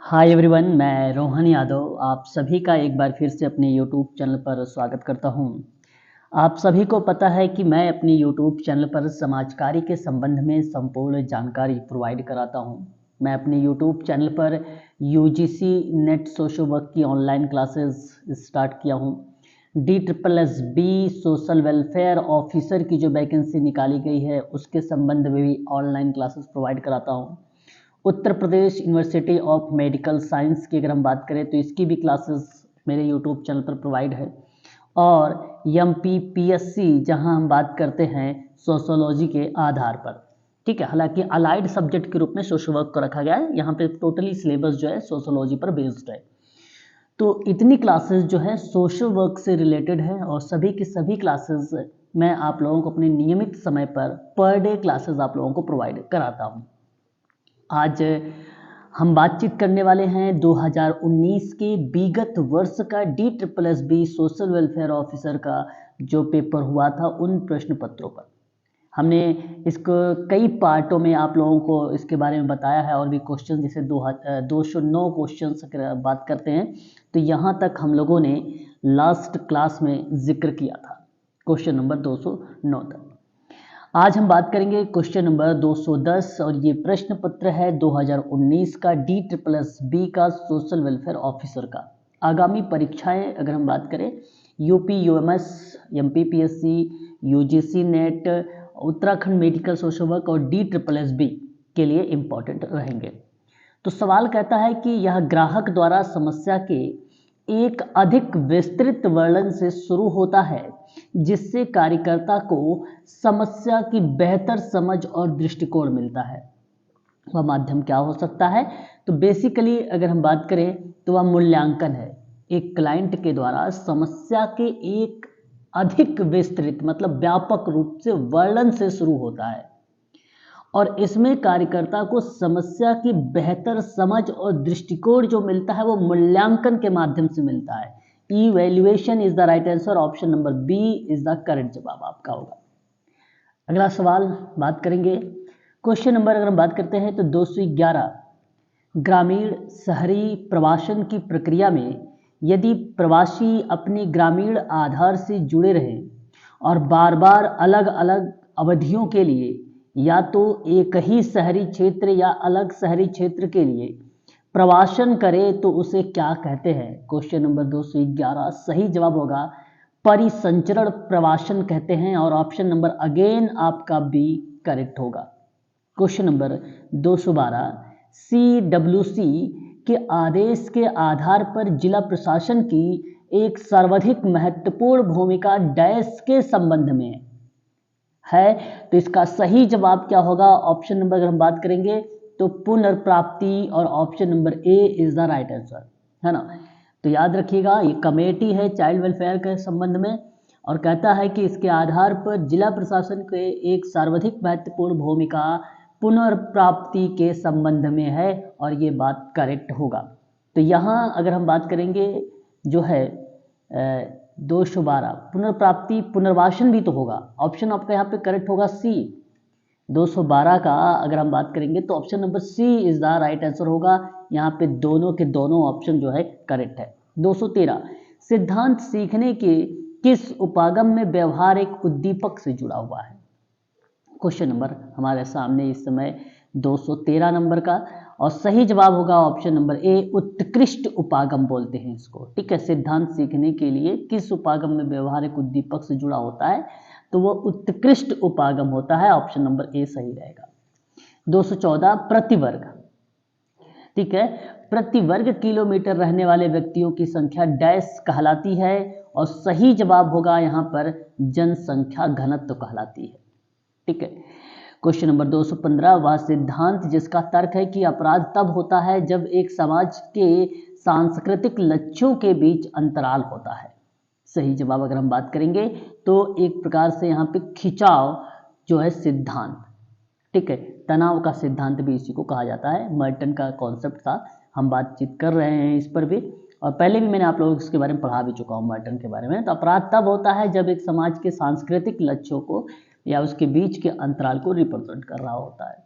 Hi everyone, मैं रोहन यादव आप सभी का एक बार फिर से अपने यूट्यूब चैनल पर स्वागत करता हूं। आप सभी को पता है कि मैं अपने यूट्यूब चैनल पर समाजकारी के संबंध में संपूर्ण जानकारी प्रोवाइड कराता हूं। मैं अपने यूट्यूब चैनल पर यूजीसी नेट सोशल वर्क की ऑनलाइन क्लासेस स्टार्ट किया हूं। DSSB सोशल वेलफेयर ऑफिसर की जो वैकेंसी निकाली गई है उसके संबंध में भी ऑनलाइन क्लासेस प्रोवाइड कराता हूँ। Uttar Pradesh university of medical science की अगर हम बात करें तो इसकी भी क्लासेस मेरे यूट्यूब चैनल पर प्रोवाइड है। और MPPSC जहां हम बात करते हैं सोशोलॉजी के आधार पर, ठीक है। हालांकि अलाइड सब्जेक्ट के रूप में सोशल वर्क को रखा गया है, यहाँ पे टोटली सिलेबस जो है सोशोलॉजी पर बेस्ड है। तो इतनी क्लासेस जो है सोशल वर्क से रिलेटेड है और सभी की सभी क्लासेस मैं आप लोगों को अपने नियमित समय पर डे क्लासेस आप लोगों को प्रोवाइड कराता हूँ। आज हम बातचीत करने वाले हैं 2019 के विगत वर्ष का DSSB सोशल वेलफेयर ऑफिसर का जो पेपर हुआ था उन प्रश्न पत्रों पर। हमने इसको कई पार्टों में आप लोगों को इसके बारे में बताया है और भी क्वेश्चन जैसे 209 क्वेश्चन अगर बात करते हैं तो यहाँ तक हम लोगों ने लास्ट क्लास में जिक्र किया था क्वेश्चन नंबर 209 तक। आज हम बात करेंगे क्वेश्चन नंबर 210 और ये प्रश्न पत्र है 2019 का DSSB का सोशल वेलफेयर ऑफिसर का। आगामी परीक्षाएं अगर हम बात करें UP UMS MPPSC UGC net Uttarakhand medical social work और DSSB के लिए इम्पोर्टेंट रहेंगे। तो सवाल कहता है कि यह ग्राहक द्वारा समस्या के एक अधिक विस्तृत वर्णन से शुरू होता है जिससे कार्यकर्ता को समस्या की बेहतर समझ और दृष्टिकोण मिलता है। वह माध्यम क्या हो सकता है? तो बेसिकली अगर हम बात करें तो वह मूल्यांकन है। एक क्लाइंट के द्वारा समस्या के एक अधिक विस्तृत मतलब व्यापक रूप से वर्णन से शुरू होता है और इसमें कार्यकर्ता को समस्या की बेहतर समझ और दृष्टिकोण जो मिलता है वो मूल्यांकन के माध्यम से मिलता है। Evaluation is the right answer, option number B is the correct जवाब आपका होगा। अगला सवाल बात करेंगे क्वेश्चन नंबर अगर हम बात करते हैं तो 211 ग्रामीण शहरी प्रवासन की प्रक्रिया में यदि प्रवासी अपने ग्रामीण आधार से जुड़े रहें और बार बार अलग अलग अवधियों के लिए या तो एक ही शहरी क्षेत्र या अलग शहरी क्षेत्र के लिए प्रवासन करे तो उसे क्या कहते हैं? क्वेश्चन नंबर 211 सही जवाब होगा परिसंचरण प्रवासन कहते हैं और ऑप्शन नंबर अगेन आपका बी करेक्ट होगा। क्वेश्चन नंबर 212 CWC के आदेश के आधार पर जिला प्रशासन की एक सर्वाधिक महत्वपूर्ण भूमिका डैश के संबंध में है, तो इसका सही जवाब क्या होगा? ऑप्शन नंबर अगर हम बात करेंगे तो पुनर्प्राप्ति और option number A is the right answer, है ना। तो याद रखिएगा ये कमेटी है चाइल्ड वेलफेयर के संबंध में और कहता है कि इसके आधार पर जिला प्रशासन के एक सर्वाधिक महत्वपूर्ण भूमिका पुनर्प्राप्ति के संबंध में है और ये बात करेक्ट होगा। तो यहाँ अगर हम बात करेंगे जो है 212 पुनर्प्राप्ति पुनर्वासन भी तो होगा, ऑप्शन आपका यहाँ पे करेक्ट होगा सी। 212 का अगर हम बात करेंगे तो option number C is the right answer होगा। यहाँ पे दोनों के दोनों ऑप्शन जो है करेक्ट है। 213 सिद्धांत सीखने के किस उपागम में व्यवहार एक उद्दीपक से जुड़ा हुआ है? क्वेश्चन नंबर हमारे सामने इस समय 213 नंबर का और सही जवाब होगा ऑप्शन नंबर ए उत्कृष्ट उपागम बोलते हैं इसको, ठीक है। सिद्धांत सीखने के लिए किस उपागम में व्यवहारिक उद्दीपक से जुड़ा होता है तो वो उत्कृष्ट उपागम होता है, ऑप्शन नंबर ए सही रहेगा। 214 प्रतिवर्ग, ठीक है, प्रति वर्ग किलोमीटर रहने वाले व्यक्तियों की संख्या डैश कहलाती है और सही जवाब होगा यहाँ पर जनसंख्या घनत्व कहलाती है, ठीक है। क्वेश्चन नंबर 215 वह सिद्धांत जिसका तर्क है कि अपराध तब होता है जब एक समाज के सांस्कृतिक लक्ष्यों के बीच अंतराल होता है। सही जवाब अगर हम बात करेंगे तो एक प्रकार से यहाँ पे खिंचाव जो है सिद्धांत, ठीक है, तनाव का सिद्धांत भी इसी को कहा जाता है। मर्टन का कॉन्सेप्ट था, हम बातचीत कर रहे हैं इस पर भी और पहले भी मैंने आप लोगों को इसके बारे में पढ़ा भी चुका हूँ मर्टन के बारे में। तो अपराध तब होता है जब एक समाज के सांस्कृतिक लक्ष्यों को या उसके बीच के अंतराल को रिप्रेजेंट कर रहा होता है।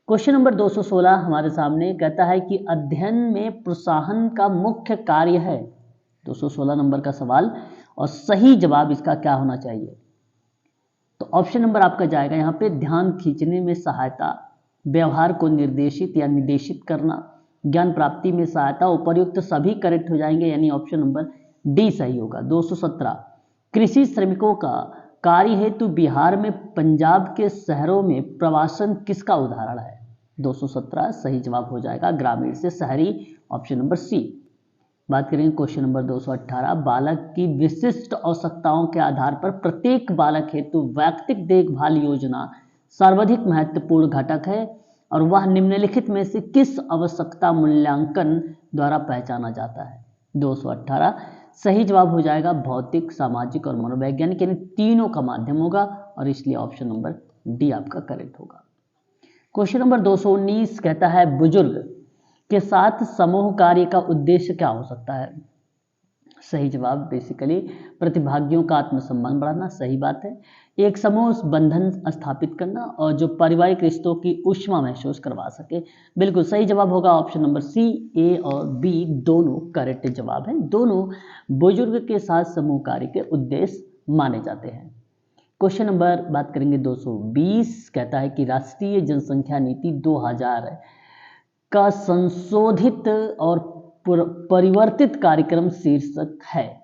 क्वेश्चन नंबर 216 हमारे सामने कहता है कि अध्ययन में प्रोत्साहन का मुख्य कार्य है। 216 नंबर का सवाल और सही जवाब इसका क्या होना चाहिए? तो ऑप्शन नंबर आपका जाएगा यहाँ पे ध्यान खींचने में सहायता, व्यवहार को निर्देशित या निर्देशित करना, ज्ञान प्राप्ति में सहायता। उपर्युक्त सभी करेक्ट हो जाएंगे, यानी ऑप्शन नंबर डी सही होगा। 217 कृषि श्रमिकों का कार्य हेतु बिहार में पंजाब के शहरों में प्रवासन किसका उदाहरण है? 217 सही जवाब हो जाएगा ग्रामीण से शहरी, ऑप्शन नंबर सी। बात करेंगे क्वेश्चन नंबर 218 बालक की विशिष्ट आवश्यकताओं के आधार पर प्रत्येक बालक हेतु वैयक्तिक देखभाल योजना सर्वाधिक महत्वपूर्ण घटक है और वह निम्नलिखित में से किस आवश्यकता मूल्यांकन द्वारा पहचाना जाता है? 218 सही जवाब हो जाएगा भौतिक, सामाजिक और मनोवैज्ञानिक, यानी तीनों का माध्यम होगा और इसलिए ऑप्शन नंबर डी आपका करेक्ट होगा। क्वेश्चन नंबर 219 कहता है बुजुर्ग के साथ समूह कार्य का उद्देश्य क्या हो सकता है? सही जवाब बेसिकली प्रतिभागियों का आत्मसम्मान बढ़ाना, सही बात है। एक समूह बंधन स्थापित करना और जो पारिवारिक रिश्तों की ऊष्मा महसूस करवा सके, बिल्कुल सही जवाब होगा ऑप्शन नंबर सी। ए और बी दोनों करेक्ट जवाब हैं, दोनों बुजुर्ग के साथ समूह कार्य के उद्देश्य माने जाते हैं। क्वेश्चन नंबर बात करेंगे 220 कहता है कि राष्ट्रीय जनसंख्या नीति 2000 का संशोधित और परिवर्तित कार्यक्रम शीर्षक है।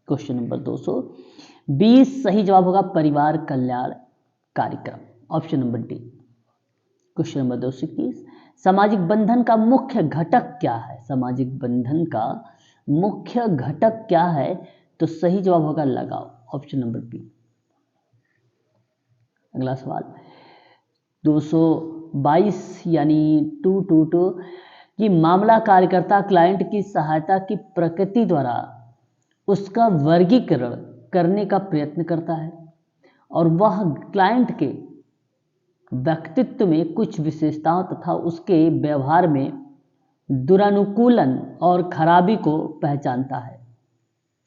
क्वेश्चन नंबर 220 सही जवाब होगा परिवार कल्याण कार्यक्रम, option number D. Question number 221 सामाजिक बंधन का मुख्य घटक क्या है? सामाजिक बंधन का मुख्य घटक क्या है? तो सही जवाब होगा लगाव, ऑप्शन नंबर बी। अगला सवाल 222 यानी 222 कि मामला कार्यकर्ता क्लाइंट की सहायता की प्रकृति द्वारा उसका वर्गीकरण करने का प्रयत्न करता है और वह क्लाइंट के व्यक्तित्व में कुछ विशेषताओं तथा उसके व्यवहार में दुरानुकूलन और खराबी को पहचानता है।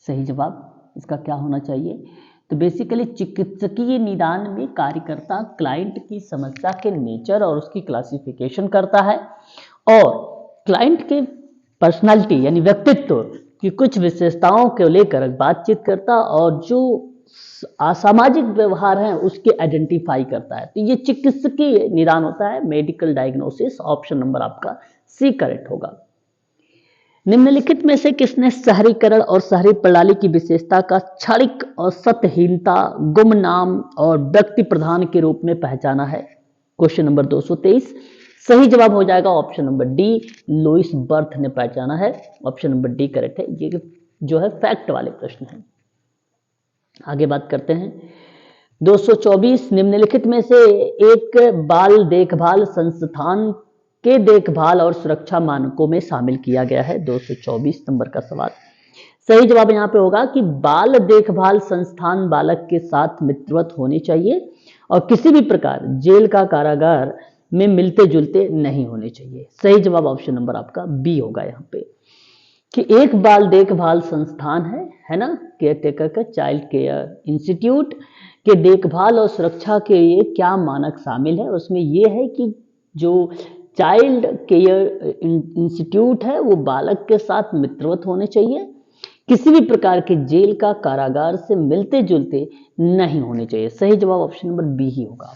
सही जवाब इसका क्या होना चाहिए? तो बेसिकली चिकित्सकीय निदान में कार्यकर्ता क्लाइंट की समस्या के नेचर और उसकी क्लासिफिकेशन करता है और क्लाइंट के पर्सनालिटी यानी व्यक्तित्व की कुछ विशेषताओं को लेकर बातचीत करता और जो असामाजिक व्यवहार हैं उसके आइडेंटिफाई करता है। तो ये चिकित्सकीय निदान होता है, मेडिकल डायग्नोसिस, ऑप्शन नंबर आपका सी करेक्ट होगा। निम्नलिखित में से किसने शहरीकरण और शहरी प्रणाली की विशेषता का क्षणिक और सतहीनता, गुमनाम और व्यक्ति प्रधान के रूप में पहचाना है? क्वेश्चन नंबर 223 सही जवाब हो जाएगा option number D, Louis Wirth ने पहचाना है, ऑप्शन नंबर डी करेक्ट है। ये जो है फैक्ट वाले प्रश्न हैं। आगे बात करते हैं 224 निम्नलिखित में से एक बाल देखभाल संस्थान के देखभाल और सुरक्षा मानकों में शामिल किया गया है। 224 नंबर का सवाल सही जवाब यहाँ पे होगा कि बाल देखभाल संस्थान बालक के साथ मित्रवत होनी चाहिए और किसी भी प्रकार जेल का कारागार में मिलते जुलते नहीं होने चाहिए। सही जवाब ऑप्शन नंबर आपका बी होगा यहाँ पे कि एक बाल देखभाल संस्थान है ना, केयर टेकर का चाइल्ड केयर इंस्टीट्यूट के देखभाल और सुरक्षा के लिए क्या मानक शामिल है? उसमें ये है कि जो चाइल्ड केयर इंस्टीट्यूट है वो बालक के साथ मित्रवत होने चाहिए, किसी भी प्रकार के जेल का कारागार से मिलते जुलते नहीं होने चाहिए। सही जवाब ऑप्शन नंबर बी ही होगा।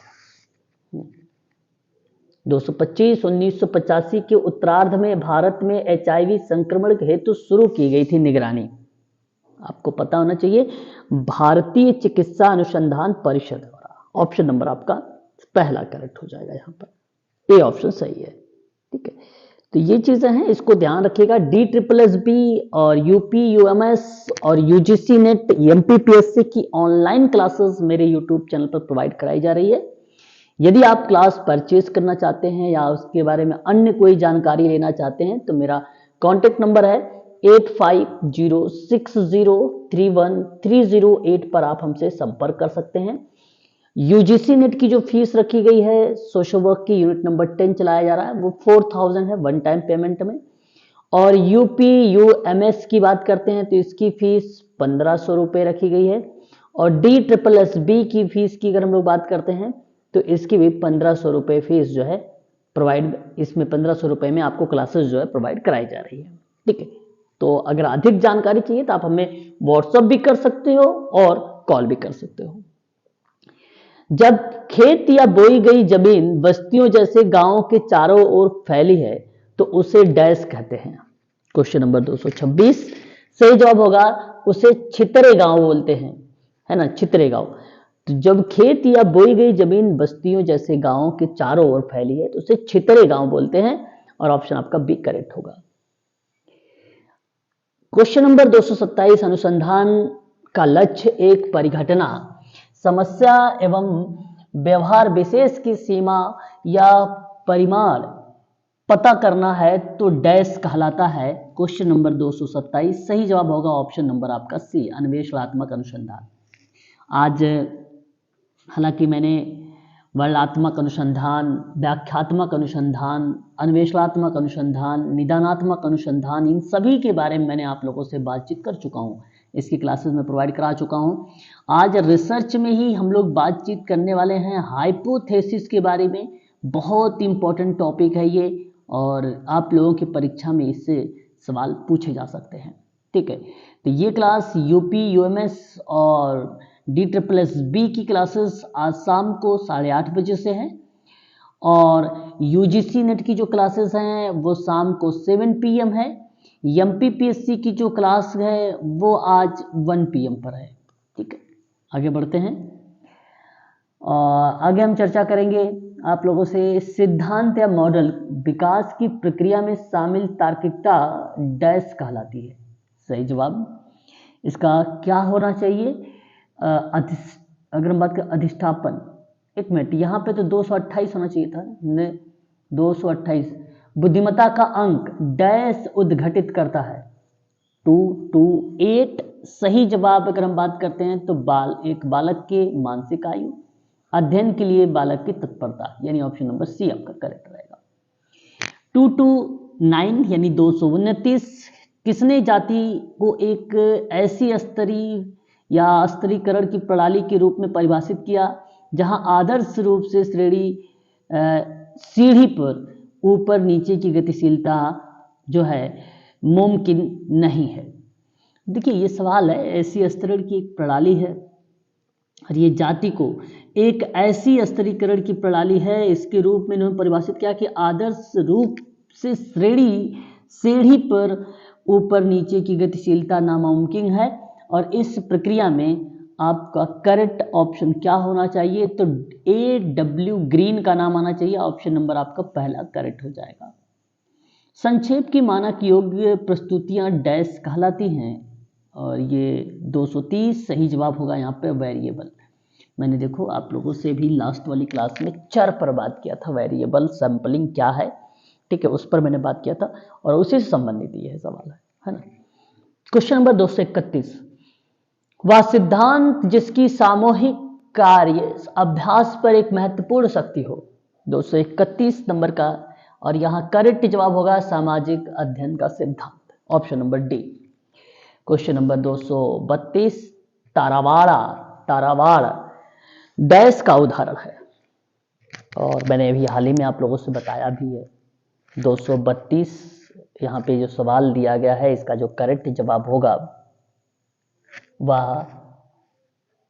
225 1985 के उत्तरार्ध में भारत में HIV संक्रमण हेतु शुरू की गई थी निगरानी। आपको पता होना चाहिए भारतीय चिकित्सा अनुसंधान परिषद द्वारा, ऑप्शन नंबर आपका पहला करेक्ट हो जाएगा यहाँ पर, ए ऑप्शन सही है। ठीक है, तो ये चीजें हैं, इसको ध्यान रखिएगा। DSSB और UP UMS और UGC नेट MPPSC की ऑनलाइन क्लासेस मेरे यूट्यूब चैनल पर प्रोवाइड कराई जा रही है। यदि आप क्लास परचेज करना चाहते हैं या उसके बारे में अन्य कोई जानकारी लेना चाहते हैं तो मेरा कॉन्टेक्ट नंबर है 8506031308 पर आप हमसे संपर्क कर सकते हैं। UGC नेट की जो फीस रखी गई है, सोशल वर्क की यूनिट नंबर 10 चलाया जा रहा है, वो 4000 है वन टाइम पेमेंट में। और UP UMS की बात करते हैं तो इसकी फीस 1500 रुपये रखी गई है। और DSSB की फीस की अगर हम लोग बात करते हैं तो इसकी भी 1500 रुपये फीस जो है प्रोवाइड, इसमें 1500 रुपये में आपको क्लासेस जो है प्रोवाइड कराई जा रही है। ठीक है, तो अगर अधिक जानकारी चाहिए तो आप हमें व्हाट्सएप भी कर सकते हो और कॉल भी कर सकते हो। जब खेत या बोई गई जमीन बस्तियों जैसे गांवों के चारों ओर फैली है तो उसे डैश कहते हैं। क्वेश्चन नंबर 226 सही जवाब होगा उसे छितरे गांव बोलते हैं, है ना, छितरे गांव। तो जब खेत या बोई गई जमीन बस्तियों जैसे गांवों के चारों ओर फैली है तो उसे छितरे गांव बोलते हैं, और ऑप्शन आपका बी करेक्ट होगा। क्वेश्चन नंबर 227 अनुसंधान का लक्ष्य एक परिघटना, समस्या एवं व्यवहार विशेष की सीमा या परिमाण पता करना है तो डैश कहलाता है। क्वेश्चन नंबर 227 सही जवाब होगा ऑप्शन नंबर आपका सी, अन्वेषणात्मक अनुसंधान। आज हालांकि मैंने वर्णात्मक अनुसंधान, व्याख्यात्मक अनुसंधान, अन्वेषणात्मक अनुसंधान, निदानात्मक अनुसंधान, इन सभी के बारे में मैंने आप लोगों से बातचीत कर चुका हूँ, इसकी क्लासेस में प्रोवाइड करा चुका हूँ। आज रिसर्च में ही हम लोग बातचीत करने वाले हैं हाइपोथेसिस के बारे में। बहुत इंपॉर्टेंट टॉपिक है ये, और आप लोगों की परीक्षा में इससे सवाल पूछे जा सकते हैं। ठीक है, तो ये क्लास यूपी यूएमएस और DSSB की क्लासेस आज शाम को 8:30 बजे से है, और यूजीसी नेट की जो क्लासेस हैं वो शाम को 7 PM है। MPPSC की जो क्लास है वो आज 1 PM पर है। ठीक है, आगे बढ़ते हैं। आगे हम चर्चा करेंगे आप लोगों से सिद्धांत या मॉडल विकास की प्रक्रिया में शामिल तार्किकता डैश कहलाती है। सही जवाब इसका क्या होना चाहिए? अगर हम बात करें अधिष्ठापन, एक मिनट, यहाँ पे तो 228 होना चाहिए था, 228 बुद्धिमत्ता का अंक डैश उद्घटित करता है 228। सही जवाब अगर हम बात करते हैं तो एक बालक के मानसिक आयु, अध्ययन के लिए बालक की तत्परता, यानी ऑप्शन नंबर सी आपका करेक्ट रहेगा। 229 यानी 229 किसने जाति को एक ऐसी स्तरीय या स्तरीकरण की प्रणाली के रूप में परिभाषित किया जहां आदर्श रूप से सीढ़ी पर ऊपर नीचे की गतिशीलता जो है मुमकिन नहीं है। देखिए ये सवाल है, ऐसी स्तरीकरण की एक प्रणाली है और ये जाति को एक ऐसी स्तरीकरण की प्रणाली है, इसके रूप में इन्होंने परिभाषित किया कि आदर्श रूप से सीढ़ी पर ऊपर नीचे की गतिशीलता नामुमकिन है, और इस प्रक्रिया में आपका करेक्ट ऑप्शन क्या होना चाहिए? तो AW ग्रीन का नाम आना चाहिए, ऑप्शन नंबर आपका पहला करेक्ट हो जाएगा। संक्षेप की मानक योग्य प्रस्तुतियां डैश कहलाती हैं, और ये 230 सही जवाब होगा यहाँ पे वेरिएबल। मैंने देखो आप लोगों से भी लास्ट वाली क्लास में चर पर बात किया था, वेरिएबल सैंपलिंग क्या है, ठीक है, उस पर मैंने बात किया था और उसी से संबंधित ये सवाल है ना। क्वेश्चन नंबर 231 वह सिद्धांत जिसकी सामूहिक कार्य अभ्यास पर एक महत्वपूर्ण शक्ति हो, 231 नंबर का, और यहाँ करेक्ट जवाब होगा सामाजिक अध्ययन का सिद्धांत, option number D. Question number 232 Tharavad dash का उदाहरण है, और मैंने अभी हाल ही में आप लोगों से बताया भी है। 232 यहाँ पे जो सवाल दिया गया है इसका जो करेक्ट जवाब होगा वह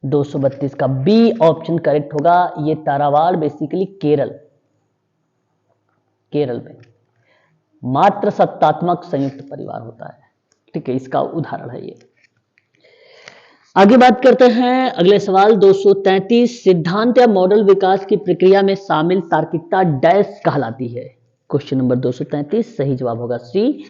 232 का बी ऑप्शन करेक्ट होगा। ये तारावाड़ बेसिकली केरल में मात्र सत्तात्मक संयुक्त परिवार होता है, ठीक है, इसका उदाहरण है ये। आगे बात करते हैं अगले सवाल 233 सिद्धांत या मॉडल विकास की प्रक्रिया में शामिल तार्किकता डैश कहलाती है। क्वेश्चन नंबर 233 सही जवाब होगा सी,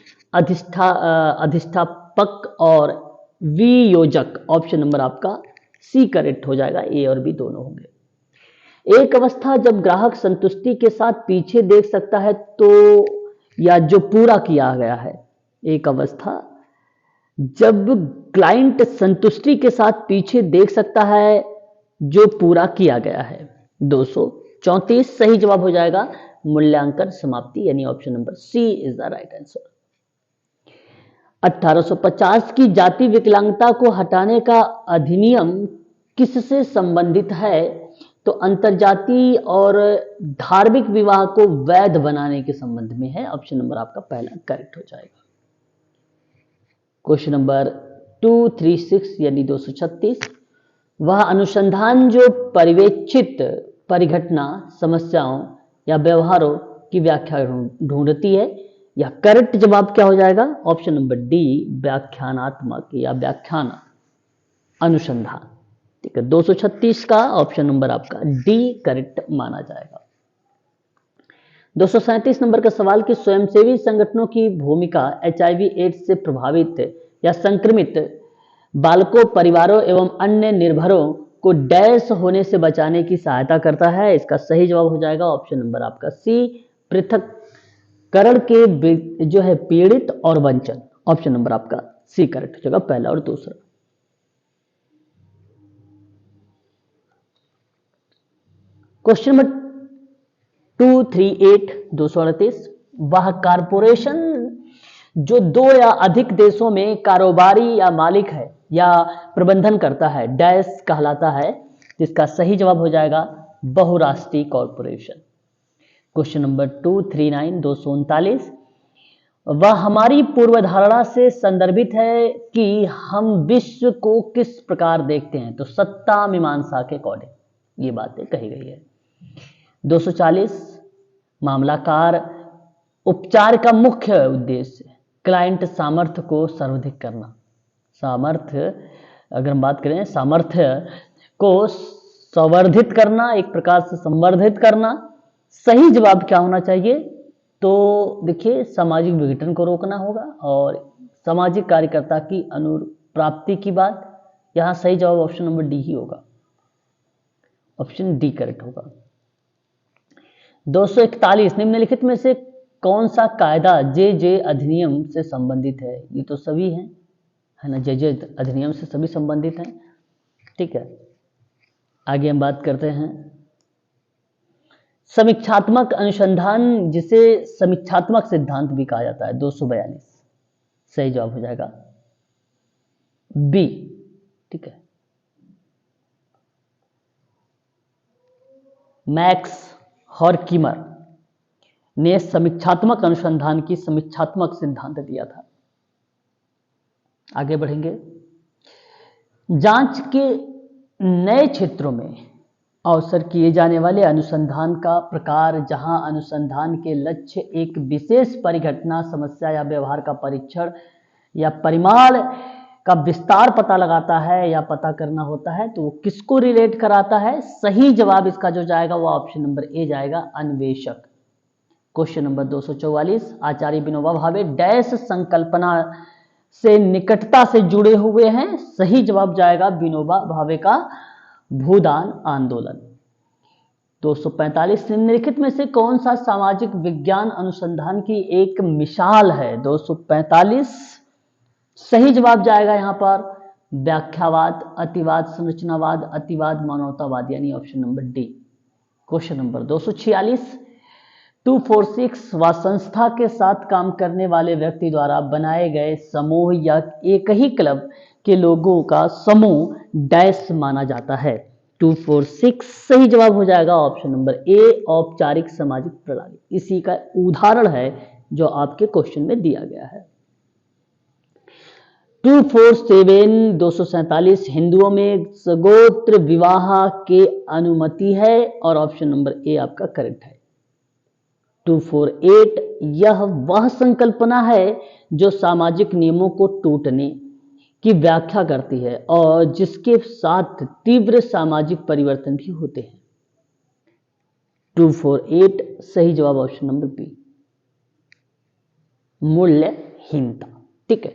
अधिष्ठापक और वियोजक, ऑप्शन नंबर आपका सी करेक्ट हो जाएगा, ए और बी दोनों होंगे। एक अवस्था जब ग्राहक संतुष्टि के साथ पीछे देख सकता है तो, या जो पूरा किया गया है, एक अवस्था जब क्लाइंट संतुष्टि के साथ पीछे देख सकता है जो पूरा किया गया है। 234 सही जवाब हो जाएगा मूल्यांकन समाप्ति, यानी option number C is the right answer. 1850 की जाति विकलांगता को हटाने का अधिनियम किससे संबंधित है? तो अंतरजातीय और धार्मिक विवाह को वैध बनाने के संबंध में है। ऑप्शन नंबर आपका पहला करेक्ट हो जाएगा। क्वेश्चन नंबर 236 यानी 236, वह अनुसंधान जो पर्यवेक्षित परिघटना, समस्याओं या व्यवहारों की व्याख्या ढूंढती है, या करेक्ट जवाब क्या हो जाएगा? ऑप्शन नंबर डी, व्याख्यानात्मक या व्याख्यान अनुसंधान। ठीक है, 236 का ऑप्शन नंबर आपका डी करेक्ट माना जाएगा। 237 नंबर का सवाल कि स्वयंसेवी संगठनों की भूमिका HIV एड्स से प्रभावित या संक्रमित बालकों, परिवारों एवं अन्य निर्भरों को डैश होने से बचाने की सहायता करता है। इसका सही जवाब हो जाएगा ऑप्शन नंबर आपका सी, पृथक्करण के जो है पीड़ित और वंचन। ऑप्शन नंबर आपका सी करेक्ट हो जाएगा, पहला और दूसरा। क्वेश्चन नंबर 238 238, वह कारपोरेशन जो 2 या अधिक देशों में कारोबारी या मालिक है या प्रबंधन करता है, डैश कहलाता है। जिसका सही जवाब हो जाएगा बहुराष्ट्रीय कॉरपोरेशन। क्वेश्चन नंबर 239 239, वह हमारी पूर्वधारणा से संदर्भित है कि हम विश्व को किस प्रकार देखते हैं, तो सत्ता मीमांसा के अकॉर्डिंग ये बातें कही गई है। 240, मामलाकार उपचार का मुख्य उद्देश्य क्लाइंट सामर्थ्य को सर्वाधिक करना। सामर्थ्य, अगर हम बात करें सामर्थ्य को संवर्धित करना, एक प्रकार से संवर्धित करना। सही जवाब क्या होना चाहिए? तो देखिए, सामाजिक विघटन को रोकना होगा और सामाजिक कार्यकर्ता की अनुप्राप्ति की बात। यहां सही जवाब ऑप्शन नंबर डी ही होगा, ऑप्शन डी करेक्ट होगा। 241, निम्नलिखित में से कौन सा कायदा जे अधिनियम से संबंधित है? ये तो सभी हैं, है ना, जे अधिनियम से सभी संबंधित हैं। ठीक है, आगे हम बात करते हैं समीक्षात्मक अनुसंधान, जिसे समीक्षात्मक सिद्धांत भी कहा जाता है। 242 सही जवाब हो जाएगा बी। ठीक है, मैक्स हॉर्कीमर ने समीक्षात्मक अनुसंधान की समीक्षात्मक सिद्धांत दिया था। आगे बढ़ेंगे। जांच के नए क्षेत्रों में अवसर किए जाने वाले अनुसंधान का प्रकार, जहां अनुसंधान के लक्ष्य एक विशेष परिघटना, समस्या या व्यवहार का परीक्षण या परिमाण का विस्तार पता लगाता है या पता करना होता है, तो वो किसको रिलेट कराता है? सही जवाब इसका जो जाएगा वो ऑप्शन नंबर ए जाएगा, अन्वेषक। क्वेश्चन नंबर 244, आचार्य विनोबा भावे डैश संकल्पना से निकटता से जुड़े हुए हैं। सही जवाब जाएगा विनोबा भावे का भूदान आंदोलन। 245, निम्नलिखित में से कौन सा सामाजिक विज्ञान अनुसंधान की एक मिसाल है? 245 सही जवाब जाएगा यहां पर व्याख्यावाद, अतिवाद, संरचनावाद, अतिवाद, मानवतावाद, यानी option number D. Question number 246, 246, व संस्था के साथ काम करने वाले व्यक्ति द्वारा बनाए गए समूह या एक ही क्लब के लोगों का समूह डैश माना जाता है। 246 सही जवाब हो जाएगा ऑप्शन नंबर ए, औपचारिक सामाजिक प्रणाली। इसी का उदाहरण है जो आपके क्वेश्चन में दिया गया है। 247 247, हिंदुओं में सगोत्र विवाह के अनुमति है और ऑप्शन नंबर ए आपका करेक्ट है। 248, यह वह संकल्पना है जो सामाजिक नियमों को टूटने की व्याख्या करती है और जिसके साथ तीव्र सामाजिक परिवर्तन भी होते हैं। 248 सही जवाब ऑप्शन नंबर बी, मूल्यहीनता। ठीक है,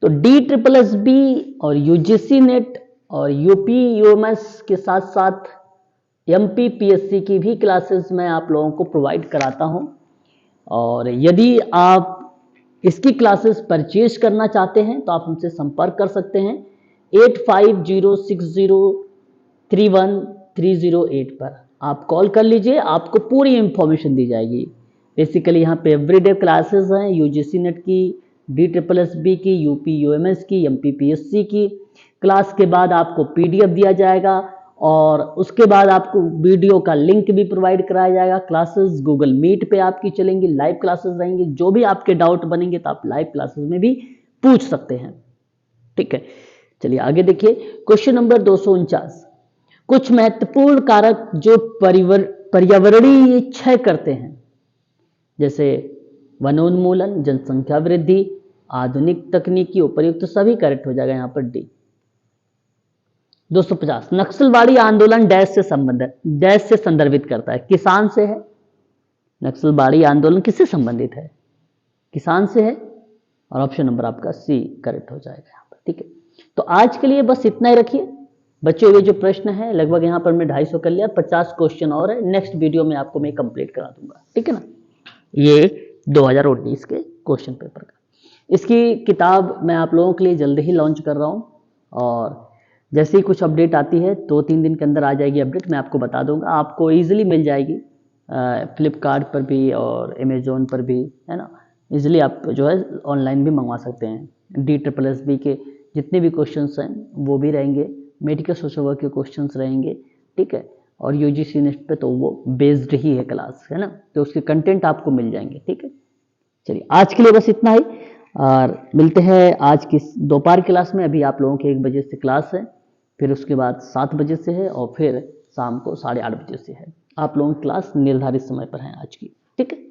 तो DSSB और UGC नेट और UPUMS के साथ साथ MPPSC की भी क्लासेस मैं आप लोगों को प्रोवाइड कराता हूं, और यदि आप इसकी क्लासेस परचेज करना चाहते हैं तो आप हमसे संपर्क कर सकते हैं 8506031308 पर। आप कॉल कर लीजिए, आपको पूरी इंफॉर्मेशन दी जाएगी। बेसिकली यहाँ पे एवरीडे क्लासेस हैं, UGC नेट की, DSSB की, UPUMS की, MPPSC की। क्लास के बाद आपको PDF दिया जाएगा और उसके बाद आपको वीडियो का लिंक भी प्रोवाइड कराया जाएगा। क्लासेस गूगल मीट पे आपकी चलेंगी, लाइव क्लासेस रहेंगी। जो भी आपके डाउट बनेंगे तो आप लाइव क्लासेस में भी पूछ सकते हैं। ठीक है, चलिए आगे देखिए। क्वेश्चन नंबर 249, कुछ महत्वपूर्ण कारक जो पर्यावरणीय क्षय करते हैं, जैसे वनोन्मूलन, जनसंख्या वृद्धि, आधुनिक तकनीकी उपयुक्त, सभी करेक्ट हो जाएगा यहाँ पर डी। 250, नक्सलवाड़ी आंदोलन डैश से संदर्भित करता है, किसान से है। नक्सलवाड़ी आंदोलन किससे संबंधित है? किसान से है, और ऑप्शन नंबर आपका सी करेक्ट हो जाएगा यहाँ पर। ठीक है, तो आज के लिए बस इतना ही रखिए। बचे हुए जो प्रश्न है लगभग यहाँ पर मैं 250 कर लिया, 50 क्वेश्चन और है, नेक्स्ट वीडियो में आपको मैं कंप्लीट करा दूंगा। ठीक है ना, ये 2019 के क्वेश्चन पेपर का। इसकी किताब मैं आप लोगों के लिए जल्दी ही लॉन्च कर रहा हूँ, और जैसे ही कुछ अपडेट आती है 2-3 दिन के अंदर आ जाएगी अपडेट, मैं आपको बता दूंगा। आपको ईजिली मिल जाएगी फ्लिपकार्ट पर भी और अमेजोन पर भी, है ना। ईजिली आप जो है ऑनलाइन भी मंगवा सकते हैं। DSSB के जितने भी क्वेश्चंस हैं वो भी रहेंगे, मेडिकल सोशल वर्क के क्वेश्चंस रहेंगे। ठीक है, और UGC नेट पे तो वो बेस्ड ही है क्लास, है ना, तो उसके कंटेंट आपको मिल जाएंगे। ठीक है, चलिए आज के लिए बस इतना ही, और मिलते हैं आज की दोपहर क्लास में। अभी आप लोगों के 1 बजे से क्लास है, फिर उसके बाद 7 बजे से है, और फिर शाम को 8:30 बजे से है। आप लोगों की क्लास निर्धारित समय पर है आज की। ठीक है।